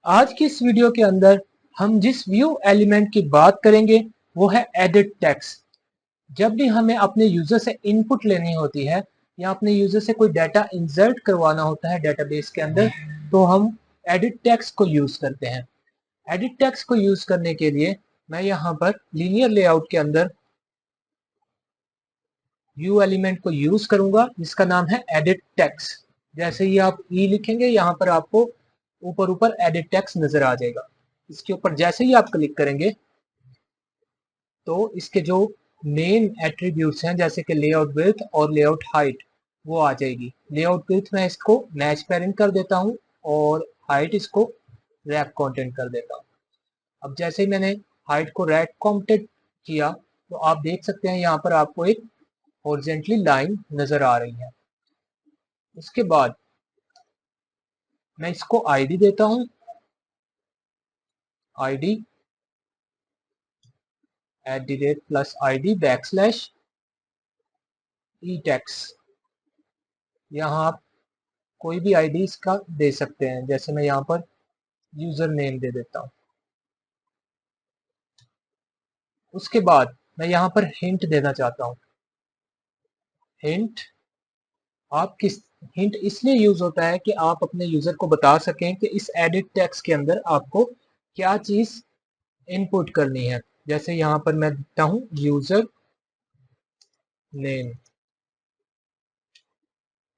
आज की इस वीडियो के अंदर हम जिस व्यू एलिमेंट की बात करेंगे वो है एडिट टेक्स्ट। जब भी हमें अपने यूजर से इनपुट लेनी होती है या अपने यूजर से कोई डाटा इंसर्ट करवाना होता है डेटाबेस के अंदर, तो हम एडिट टेक्स्ट को यूज करते हैं। एडिट टेक्स्ट को यूज करने के लिए मैं यहाँ पर लीनियर लेआउट के अंदर व्यू एलिमेंट को यूज करूंगा जिसका नाम है एडिट टेक्स्ट। जैसे ही आप ई लिखेंगे यहाँ पर आपको ऊपर ऊपर एडिट टेक्स्ट नजर आ जाएगा। इसके ऊपर जैसे ही आप क्लिक करेंगे तो इसके जो मेन एट्रीब्यूट्स हैं जैसे कि लेआउट विड्थ और लेआउट हाइट वो आ जाएगी। लेआउट विड्थ मैं इसको मैच पेरेंट कर देता हूँ और हाइट इसको रैप कंटेंट कर देता हूँ। अब जैसे ही मैंने हाइट को रैप कंटेंट किया तो आप देख सकते हैं यहाँ पर आपको एक हॉरिजॉन्टली लाइन नजर आ रही है। उसके बाद मैं इसको आईडी देता हूँ, आईडी @ID /e text। यहाँ आप कोई भी आईडी इसका दे सकते हैं, जैसे मैं यहाँ पर यूजर नेम दे देता हूँ। उसके बाद मैं यहाँ पर हिंट देना चाहता हूँ। हिंट आप किस हिंट इसलिए यूज होता है कि आप अपने यूजर को बता सकें कि इस एडिट टेक्स्ट के अंदर आपको क्या चीज इनपुट करनी है। जैसे यहाँ पर मैं देता हूँ यूजर नेम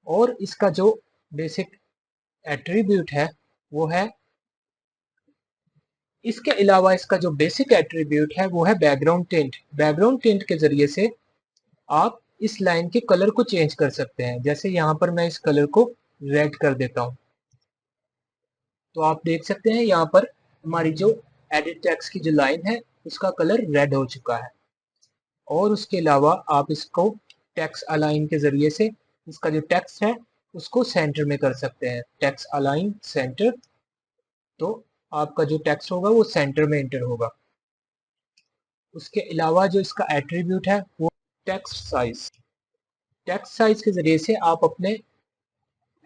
और इसका जो बेसिक एट्रीब्यूट है वो है, इसके अलावा इसका जो बेसिक एट्रीब्यूट है वो है बैकग्राउंड टिंट। बैकग्राउंड टिंट के जरिए से आप इस लाइन के कलर को चेंज कर सकते हैं। जैसे यहाँ पर मैं इस कलर को रेड कर देता हूँ तो आप देख सकते हैं यहाँ पर हमारी जो एडिट टेक्स्ट की जो लाइन है उसका कलर रेड हो चुका है। और उसके अलावा आप इसको टेक्स्ट अलाइन के जरिए से इसका जो टेक्स्ट है उसको सेंटर में कर सकते हैं। टेक्स्ट अलाइन सेंटर, तो आपका जो टेक्स्ट होगा वो सेंटर में एंटर होगा। उसके अलावा जो इसका एट्रीब्यूट है वो टेक्स्ट साइज। टेक्स्ट साइज के जरिए से आप अपने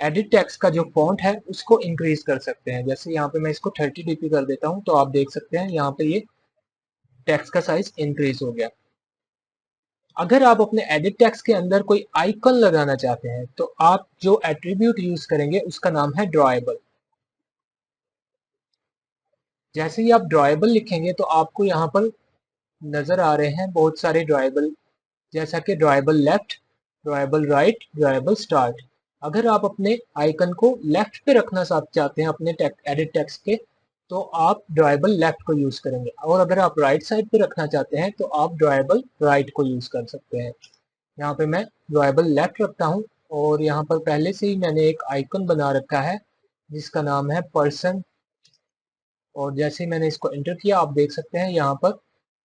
एडिट टेक्स्ट का जो फॉन्ट है उसको इंक्रीज कर सकते हैं। जैसे यहाँ पे मैं इसको 30 dp कर देता हूँ तो आप देख सकते हैं यहाँ पे ये टेक्स्ट का साइज इंक्रीज हो गया। अगर आप अपने एडिट टेक्स्ट के अंदर कोई आइकन लगाना चाहते हैं तो आप जो एट्रीब्यूट यूज करेंगे उसका नाम है ड्रॉएबल। जैसे ही आप ड्रॉएबल लिखेंगे तो आपको यहाँ पर नजर आ रहे हैं बहुत सारे ड्रॉएबल, जैसा कि drawable left, drawable right, drawable start. अगर आप अपने आइकन को लेफ्ट पे रखना चाहते हैं अपने एडिट टेक्स्ट के तो आप ड्रॉएबल लेफ्ट को यूज करेंगे, और अगर आप राइट साइड पे रखना चाहते हैं तो आप ड्रॉएबल राइट को यूज कर सकते हैं। यहाँ पे मैं ड्रॉएबल लेफ्ट रखता हूँ और यहाँ पर पहले से ही मैंने एक आइकन बना रखा है जिसका नाम है पर्सन, और जैसे ही मैंने इसको एंटर किया आप देख सकते हैं यहाँ पर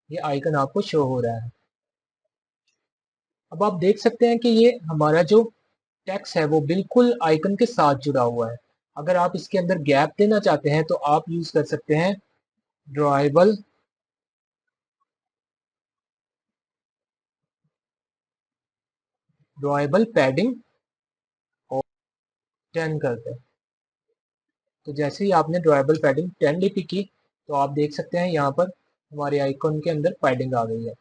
ये आइकन आपको शो हो रहा है। अब आप देख सकते हैं कि ये हमारा जो टेक्स्ट है वो बिल्कुल आइकन के साथ जुड़ा हुआ है। अगर आप इसके अंदर गैप देना चाहते हैं तो आप यूज कर सकते हैं ड्रॉएबल पैडिंग और 10 करते हैं। तो जैसे ही आपने ड्रॉएबल पैडिंग 10 dp की तो आप देख सकते हैं यहाँ पर हमारे आइकन के अंदर पैडिंग आ गई है।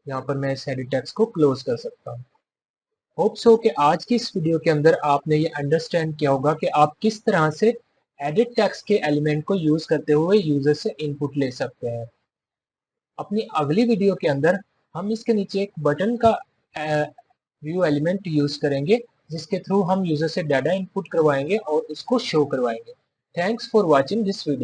यहाँ पर मैं इस एडिट टेक्स्ट को क्लोज कर सकता हूँ। होप सो कि आज की इस वीडियो के अंदर आपने ये अंडरस्टैंड किया होगा कि आप किस तरह से एडिट टेक्स्ट के एलिमेंट को यूज करते हुए यूजर से इनपुट ले सकते हैं। अपनी अगली वीडियो के अंदर हम इसके नीचे एक बटन का व्यू एलिमेंट यूज करेंगे जिसके थ्रू हम यूजर से डाटा इनपुट करवाएंगे और उसको शो करवाएंगे। Thanks for watching this video.